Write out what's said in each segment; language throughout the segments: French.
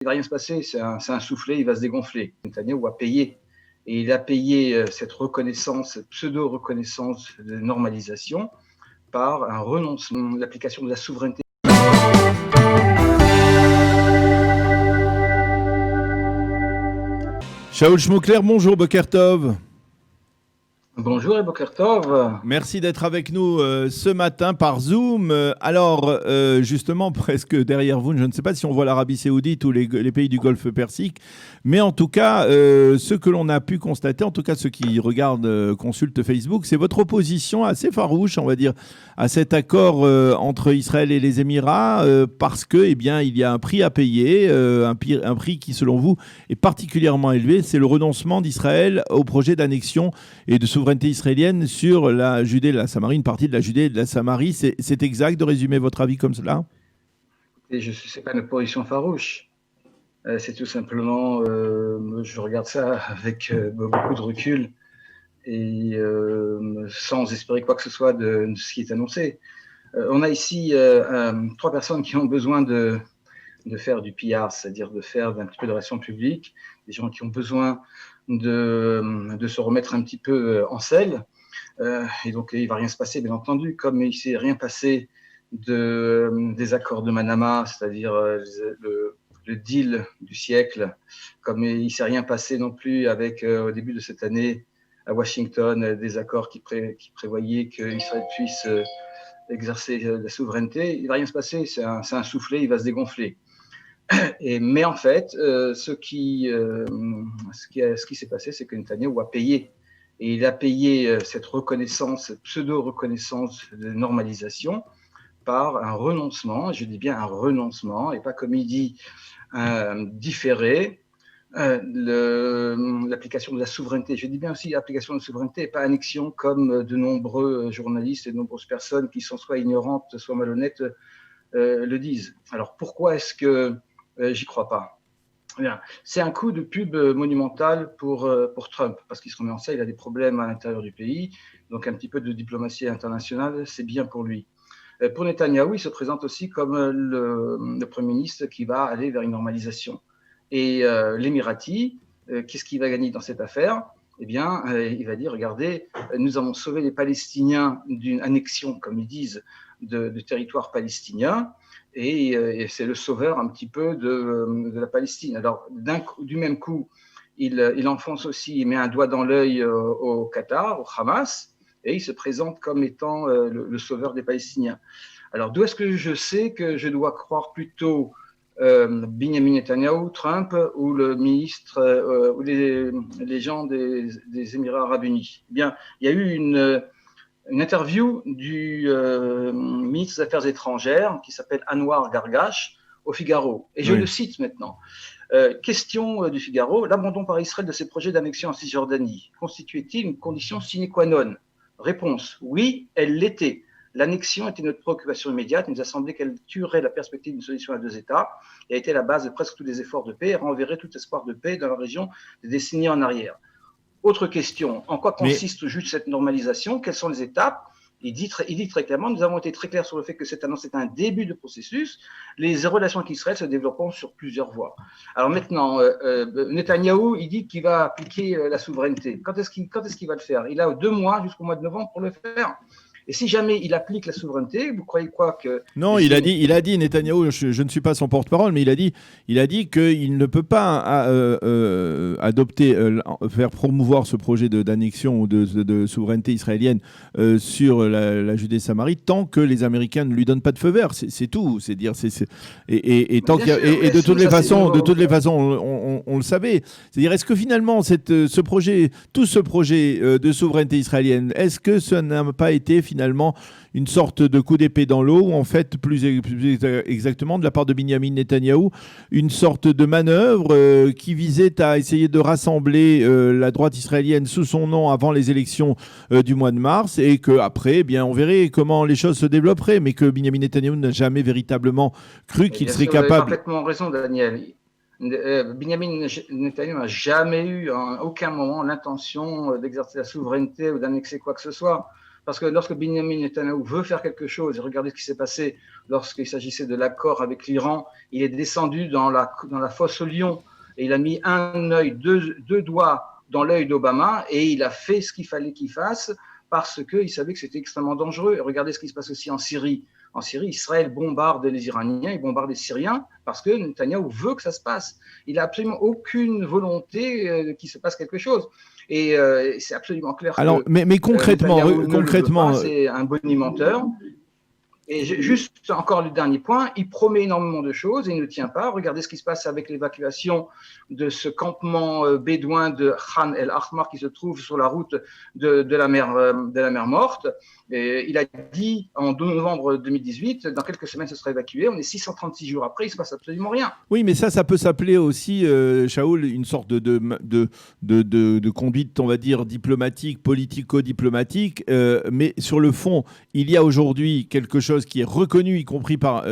Il va rien se passer, c'est un soufflet, il va se dégonfler. Netanyahou a payé. Et il a payé cette reconnaissance, cette pseudo-reconnaissance de normalisation par un renoncement, l'application de la souveraineté. Shaul Shmokler, bonjour, Boker Tov. Bonjour et Boker Tov. Merci d'être avec nous ce matin par Zoom. Alors, justement, presque derrière vous, je ne sais pas si on voit l'Arabie Saoudite ou les pays du Golfe Persique, mais en tout cas, ce que l'on a pu constater, en tout cas ceux qui regardent, consultent Facebook, c'est votre opposition assez farouche, on va dire, à cet accord entre Israël et les Émirats, parce que, eh bien, il y a un prix à payer, un prix qui, selon vous, est particulièrement élevé. C'est le renoncement d'Israël au projet d'annexion et de souveraineté israélienne sur la Judée et la Samarie, une partie de la Judée et de la Samarie. C'est exact de résumer votre avis comme cela? Et je sais pas une position farouche. C'est tout simplement, je regarde ça avec beaucoup de recul et sans espérer quoi que ce soit de ce qui est annoncé. On a ici 3 personnes qui ont besoin de faire du PR, c'est-à-dire de faire un petit peu de relations publiques, des gens qui ont besoin de se remettre un petit peu en selle. Et donc, il ne va rien se passer, bien entendu, comme il ne s'est rien passé des accords de Manama, c'est-à-dire le deal du siècle, comme il ne s'est rien passé non plus avec, au début de cette année, à Washington, des accords qui prévoyaient qu'Israël puisse exercer la souveraineté. Il ne va rien se passer, c'est un soufflet, il va se dégonfler. Mais en fait, ce qui s'est passé, c'est que Netanyahou a payé. Et il a payé cette reconnaissance, cette pseudo-reconnaissance de normalisation par un renoncement, je dis bien un renoncement, et pas comme il dit, différé, l'application de la souveraineté. Je dis bien aussi application de la souveraineté et pas annexion, comme de nombreux journalistes et de nombreuses personnes qui sont soit ignorantes, soit malhonnêtes le disent. Alors pourquoi est-ce que j'y crois pas? Bien. C'est un coup de pub monumental pour Trump, parce qu'il se remet en selle, il a des problèmes à l'intérieur du pays, donc un petit peu de diplomatie internationale, c'est bien pour lui. Pour Netanyahou, il se présente aussi comme le Premier ministre qui va aller vers une normalisation. Et l'Émirati, qu'est-ce qu'il va gagner dans cette affaire? Eh bien, il va dire, regardez, nous avons sauvé les Palestiniens d'une annexion, comme ils disent, de territoire palestinien, et c'est le sauveur un petit peu de la Palestine. Alors, du même coup, il enfonce aussi, il met un doigt dans l'œil au Qatar, au Hamas, et il se présente comme étant le sauveur des Palestiniens. Alors, d'où est-ce que je sais que je dois croire plutôt Benjamin Netanyahou, Trump ou le ministre ou les gens des Émirats arabes unis? Eh bien, il y a eu une interview du ministre des Affaires étrangères qui s'appelle Anwar Gargash au Figaro. Et je le cite maintenant. Question du Figaro, l'abandon par Israël de ses projets d'annexion en Cisjordanie constituait-il une condition sine qua non? Réponse, oui, elle l'était. L'annexion était notre préoccupation immédiate. Il nous a semblé qu'elle tuerait la perspective d'une solution à 2 États et a été la base de presque tous les efforts de paix et renverrait tout espoir de paix dans la région des décennies en arrière. Autre question, en quoi consiste juste cette normalisation? Quelles sont les étapes? Il dit très clairement, nous avons été très clairs sur le fait que cette annonce est un début de processus. Les relations avec Israël se développeront sur plusieurs voies. Alors maintenant, Netanyahou, il dit qu'il va appliquer la souveraineté. Quand est-ce qu'il va le faire? Il a 2 mois jusqu'au mois de novembre pour le faire. Et si jamais il applique la souveraineté, vous croyez quoi que... Non, il a dit, Netanyahou, je ne suis pas son porte-parole, mais il a dit qu'il ne peut pas faire promouvoir ce projet d'annexion ou de souveraineté israélienne sur la Judée-Samarie tant que les Américains ne lui donnent pas de feu vert. C'est tout. C'est dire, et tant qu'il y a, et de toutes les façons, on le savait. C'est-à-dire, est-ce que finalement ce projet de souveraineté israélienne, est-ce que ça n'a pas été finalement une sorte de coup d'épée dans l'eau, ou en fait, plus exactement, de la part de Benjamin Netanyahou, une sorte de manœuvre qui visait à essayer de rassembler la droite israélienne sous son nom avant les élections du mois de mars, et qu'après, eh bien, on verrait comment les choses se développeraient, mais que Benjamin Netanyahou n'a jamais véritablement cru qu'il serait capable... Vous avez parfaitement raison, Daniel. Benjamin Netanyahou n'a jamais eu, à aucun moment, l'intention d'exercer la souveraineté ou d'annexer quoi que ce soit. Parce que lorsque Benjamin Netanyahou veut faire quelque chose, et regardez ce qui s'est passé lorsqu'il s'agissait de l'accord avec l'Iran, il est descendu dans la fosse au lion et il a mis un œil, deux doigts dans l'œil d'Obama et il a fait ce qu'il fallait qu'il fasse parce qu'il savait que c'était extrêmement dangereux. Et regardez ce qui se passe aussi en Syrie. En Syrie, Israël bombarde les Iraniens, il bombarde les Syriens parce que Netanyahou veut que ça se passe. Il n'a absolument aucune volonté qu'il se passe quelque chose. Et c'est absolument clair. Alors, mais concrètement, c'est un bonimenteur. Et juste encore le dernier point, il promet énormément de choses et il ne tient pas. Regardez ce qui se passe avec l'évacuation de ce campement bédouin de Khan el-Ahmar qui se trouve sur la route de la mer Morte. Et il a dit en novembre 2018, dans quelques semaines ce sera évacué. On est 636 jours après, il ne se passe absolument rien. Oui, mais ça peut s'appeler aussi, Shaul, une sorte de conduite, on va dire, diplomatique, politico-diplomatique. Mais sur le fond, il y a aujourd'hui quelque chose qui est reconnu, y compris par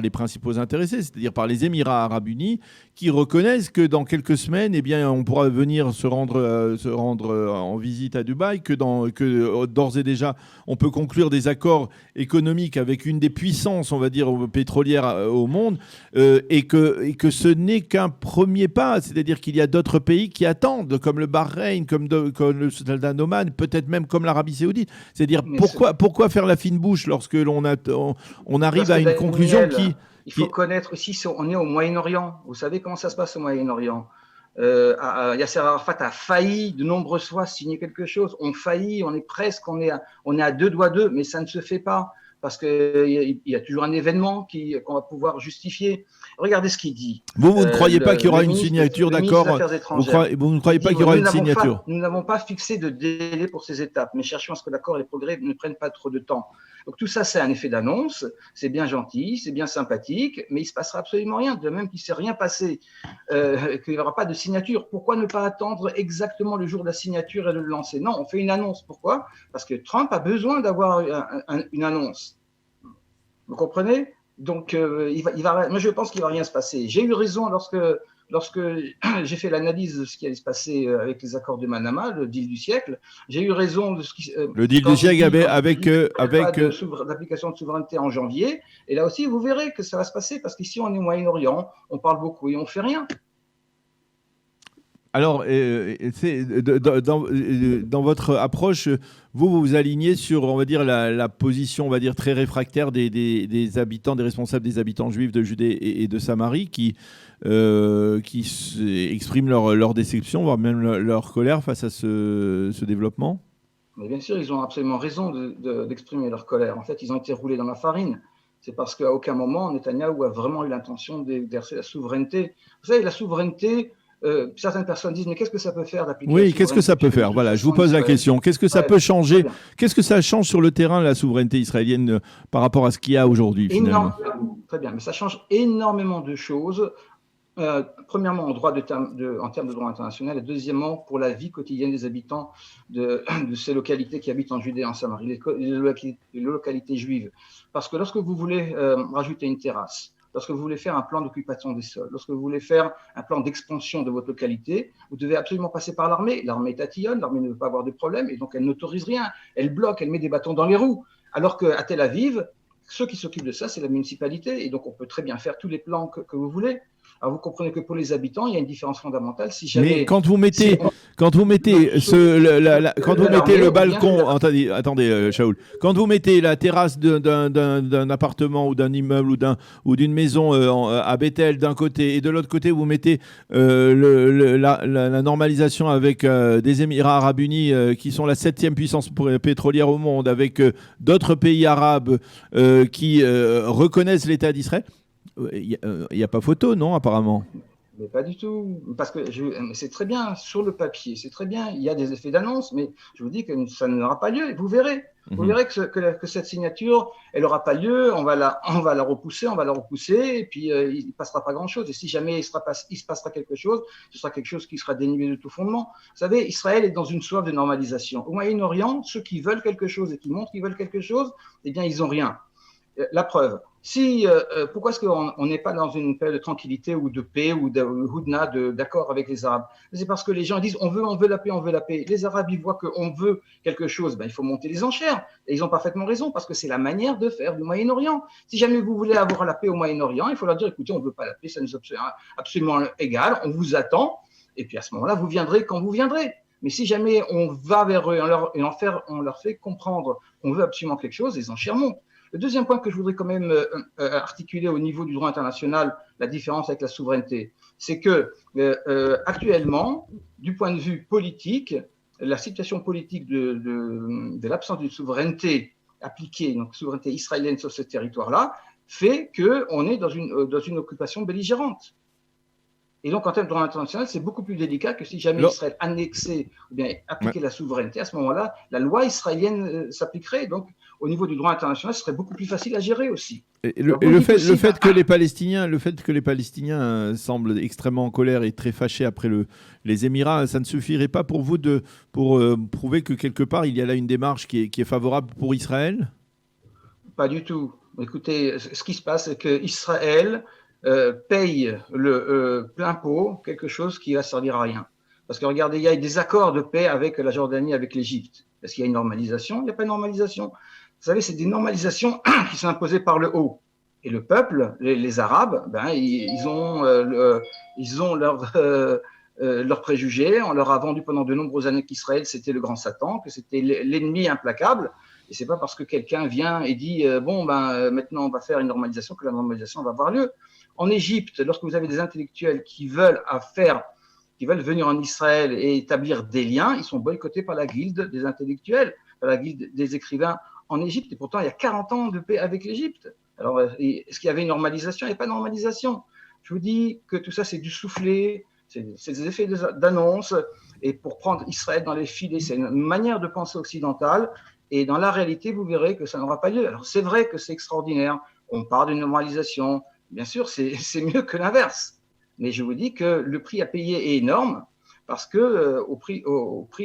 les principaux intéressés, c'est-à-dire par les Émirats arabes unis, qui reconnaissent que dans quelques semaines, eh bien, on pourra venir se rendre en visite à Dubaï, que d'ores et déjà, on peut conclure des accords économiques avec une des puissances, on va dire, pétrolières au monde, et que ce n'est qu'un premier pas. C'est-à-dire qu'il y a d'autres pays qui attendent, comme le Bahreïn, comme le Sultanat d'Oman, peut-être même comme l'Arabie Saoudite. C'est-à-dire, pourquoi faire la fine bouche lorsque on arrive à une conclusion qui... Il faut connaître aussi, on est au Moyen-Orient. Vous savez comment ça se passe au Moyen-Orient. Yasser Arafat a failli de nombreuses fois signer quelque chose. On faillit, on est presque, on est à deux doigts d'eux, mais ça ne se fait pas parce qu'il y a toujours un événement qu'on va pouvoir justifier. Regardez ce qu'il dit. Vous ne croyez pas qu'il y aura une signature d'accord? Vous ne croyez pas qu'il y aura une signature? Nous n'avons pas fixé de délai pour ces étapes, mais cherchons à ce que l'accord et les progrès ne prennent pas trop de temps. Donc tout ça, c'est un effet d'annonce, c'est bien gentil, c'est bien sympathique, mais il ne se passera absolument rien, de même qu'il ne s'est rien passé, qu'il n'y aura pas de signature. Pourquoi ne pas attendre exactement le jour de la signature et de le lancer? Non, on fait une annonce. Pourquoi? Parce que Trump a besoin d'avoir une annonce. Vous comprenez? Donc, moi, je pense qu'il ne va rien se passer. J'ai eu raison lorsque j'ai fait l'analyse de ce qui allait se passer avec les accords de Manama, le deal du siècle. J'ai eu raison de ce qui... le deal du siècle avec l'application de souveraineté en janvier. Et là aussi, vous verrez que ça va se passer parce qu'ici, on est au Moyen-Orient, on parle beaucoup et on ne fait rien. Alors, dans votre approche, vous vous alignez sur, on va dire, la position, on va dire, très réfractaire des habitants, des responsables des habitants juifs de Judée et de Samarie qui expriment leur déception, voire même leur colère face à ce développement? Mais bien sûr, ils ont absolument raison d'exprimer leur colère. En fait, ils ont été roulés dans la farine. C'est parce qu'à aucun moment, Netanyahou a vraiment eu l'intention d'exercer la souveraineté. Vous savez, la souveraineté... certaines personnes disent mais qu'est-ce que ça peut faire d'appliquer? Oui, qu'est-ce que ça peut faire? Voilà, je vous pose la question. Qu'est-ce que ça peut changer? Qu'est-ce que ça change sur le terrain, la souveraineté israélienne, par rapport à ce qu'il y a aujourd'hui, finalement? Très bien, mais ça change énormément de choses. Premièrement, en termes de droit international, et deuxièmement, pour la vie quotidienne des habitants de ces localités qui habitent en Judée et en Samarie, les localités juives. Parce que lorsque vous voulez rajouter une terrasse, lorsque vous voulez faire un plan d'occupation des sols, lorsque vous voulez faire un plan d'expansion de votre localité, vous devez absolument passer par l'armée. L'armée est tatillonne, l'armée ne veut pas avoir de problème et donc elle n'autorise rien. Elle bloque, elle met des bâtons dans les roues. Alors qu'à Tel Aviv, ceux qui s'occupent de ça, c'est la municipalité et donc on peut très bien faire tous les plans que vous voulez. Alors vous comprenez que pour les habitants, il y a une différence fondamentale. Si jamais, mais quand vous mettez le balcon, attendez, Shaul, quand vous mettez la terrasse d'un appartement ou d'un immeuble ou d'une maison à Bethel d'un côté et de l'autre côté vous mettez la normalisation avec des Émirats arabes unis qui sont la 7e puissance pétrolière au monde, avec d'autres pays arabes qui reconnaissent l'État d'Israël. Il n'y a pas photo, non, apparemment? Mais pas du tout. Parce que c'est très bien, sur le papier, c'est très bien, il y a des effets d'annonce, mais je vous dis que ça n'aura pas lieu. Et vous verrez. Vous verrez que cette signature, elle n'aura pas lieu, on va la repousser, et puis il ne passera pas grand-chose. Et si jamais il se passera quelque chose, ce sera quelque chose qui sera dénué de tout fondement. Vous savez, Israël est dans une soif de normalisation. Au Moyen-Orient, ceux qui veulent quelque chose et qui montrent qu'ils veulent quelque chose, eh bien, ils n'ont rien. La preuve, Pourquoi est-ce qu'on n'est pas dans une période de tranquillité ou de paix ou de houdna, d'accord avec les Arabes? C'est parce que les gens disent on veut la paix, on veut la paix. Les Arabes, ils voient qu'on veut quelque chose, il faut monter les enchères. Et ils ont parfaitement raison parce que c'est la manière de faire du Moyen-Orient. Si jamais vous voulez avoir la paix au Moyen-Orient, il faut leur dire écoutez, on ne veut pas la paix, ça nous est absolument égal, on vous attend. Et puis à ce moment-là, vous viendrez quand vous viendrez. Mais si jamais on va vers eux et on leur fait comprendre qu'on veut absolument quelque chose, les enchères montent. Le deuxième point que je voudrais quand même articuler au niveau du droit international, la différence avec la souveraineté, c'est que actuellement, du point de vue politique, la situation politique de l'absence de souveraineté appliquée, donc souveraineté israélienne sur ce territoire-là, fait qu'on est dans une occupation belligérante. Et donc, en termes de droit international, c'est beaucoup plus délicat que si jamais Israël annexait ou bien appliquait la souveraineté. À ce moment-là, la loi israélienne s'appliquerait. Donc, au niveau du droit international, ce serait beaucoup plus facile à gérer aussi. Le fait que les Palestiniens semblent extrêmement en colère et très fâchés après les Émirats, ça ne suffirait pas pour vous pour prouver que quelque part, il y a là une démarche qui est favorable pour Israël? Pas du tout. Écoutez, ce qui se passe, c'est qu'Israël paye le plein pot quelque chose qui va servir à rien. Parce que regardez, il y a des accords de paix avec la Jordanie, avec l'Égypte. Est-ce qu'il y a une normalisation? Il n'y a pas de normalisation. Vous savez, c'est des normalisations qui sont imposées par le haut. Et le peuple, les Arabes, ils ont leurs préjugés. On leur a vendu pendant de nombreuses années qu'Israël, c'était le grand Satan, que c'était l'ennemi implacable. Et c'est pas parce que quelqu'un vient et dit maintenant on va faire une normalisation que la normalisation va avoir lieu. En Égypte, lorsque vous avez des intellectuels qui veulent venir en Israël et établir des liens, ils sont boycottés par la guilde des intellectuels, par la guilde des écrivains en Égypte. Et pourtant, il y a 40 ans de paix avec l'Égypte. Alors, est-ce qu'il y avait une normalisation? Il n'y a pas de normalisation. Je vous dis que tout ça, c'est du soufflé, c'est des effets d'annonce. Et pour prendre Israël dans les filets, c'est une manière de penser occidentale. Et dans la réalité, vous verrez que ça n'aura pas lieu. Alors, c'est vrai que c'est extraordinaire. On parle d'une normalisation. Bien sûr, c'est mieux que l'inverse. Mais je vous dis que le prix à payer est énorme parce que au prix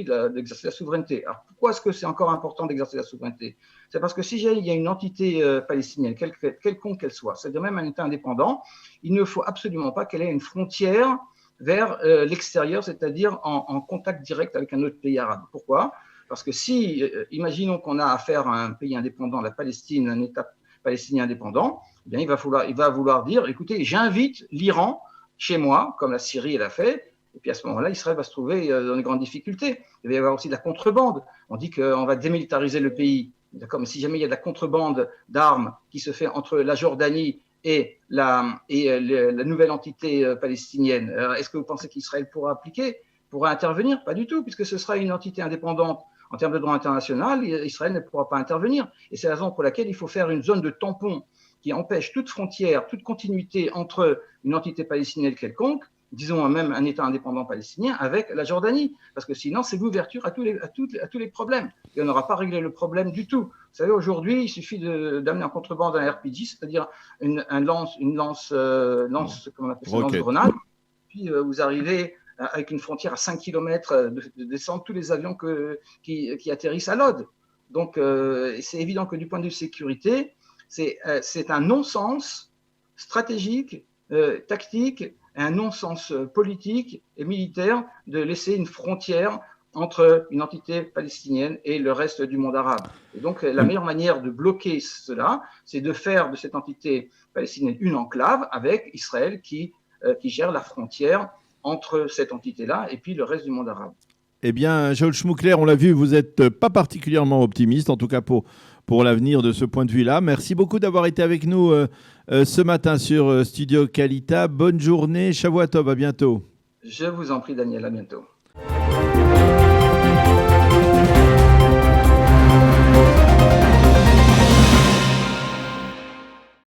d'exercer la souveraineté. Alors, pourquoi est-ce que c'est encore important d'exercer la souveraineté? C'est parce que si il y a une entité palestinienne, quelconque qu'elle soit, c'est-à-dire même un État indépendant, il ne faut absolument pas qu'elle ait une frontière vers l'extérieur, c'est-à-dire en contact direct avec un autre pays arabe. Pourquoi? Parce que imaginons qu'on a affaire à un pays indépendant, la Palestine, un État palestinien indépendant, eh bien, il va vouloir dire, écoutez, j'invite l'Iran chez moi, comme la Syrie l'a fait, et puis à ce moment-là, Israël va se trouver dans de grandes difficultés. Il va y avoir aussi de la contrebande. On dit qu'on va démilitariser le pays, d'accord, mais si jamais il y a de la contrebande d'armes qui se fait entre la Jordanie et la nouvelle entité palestinienne, est-ce que vous pensez qu'Israël pourra intervenir? Pas du tout, puisque ce sera une entité indépendante. En termes de droit international, Israël ne pourra pas intervenir. Et c'est la raison pour laquelle il faut faire une zone de tampon qui empêche toute frontière, toute continuité entre une entité palestinienne quelconque, disons même un État indépendant palestinien, avec la Jordanie. Parce que sinon, c'est l'ouverture à tous les problèmes. Et on n'aura pas réglé le problème du tout. Vous savez, aujourd'hui, il suffit d'amener en contrebande un RPG, c'est-à-dire une lance-grenade. Puis vous arrivez avec une frontière à 5 km, de descendre tous les avions qui atterrissent à Lod. Donc, c'est évident que du point de vue sécurité, c'est un non-sens stratégique, tactique, un non-sens politique et militaire de laisser une frontière entre une entité palestinienne et le reste du monde arabe. Et donc, la meilleure manière de bloquer cela, c'est de faire de cette entité palestinienne une enclave avec Israël qui gère la frontière entre cette entité-là et puis le reste du monde arabe. Eh bien, Shaul Shmoukler, on l'a vu, vous n'êtes pas particulièrement optimiste, en tout cas pour l'avenir de ce point de vue-là. Merci beaucoup d'avoir été avec nous ce matin sur Studio Kalita. Bonne journée, Shavua Tov, à bientôt. Je vous en prie, Daniel, à bientôt.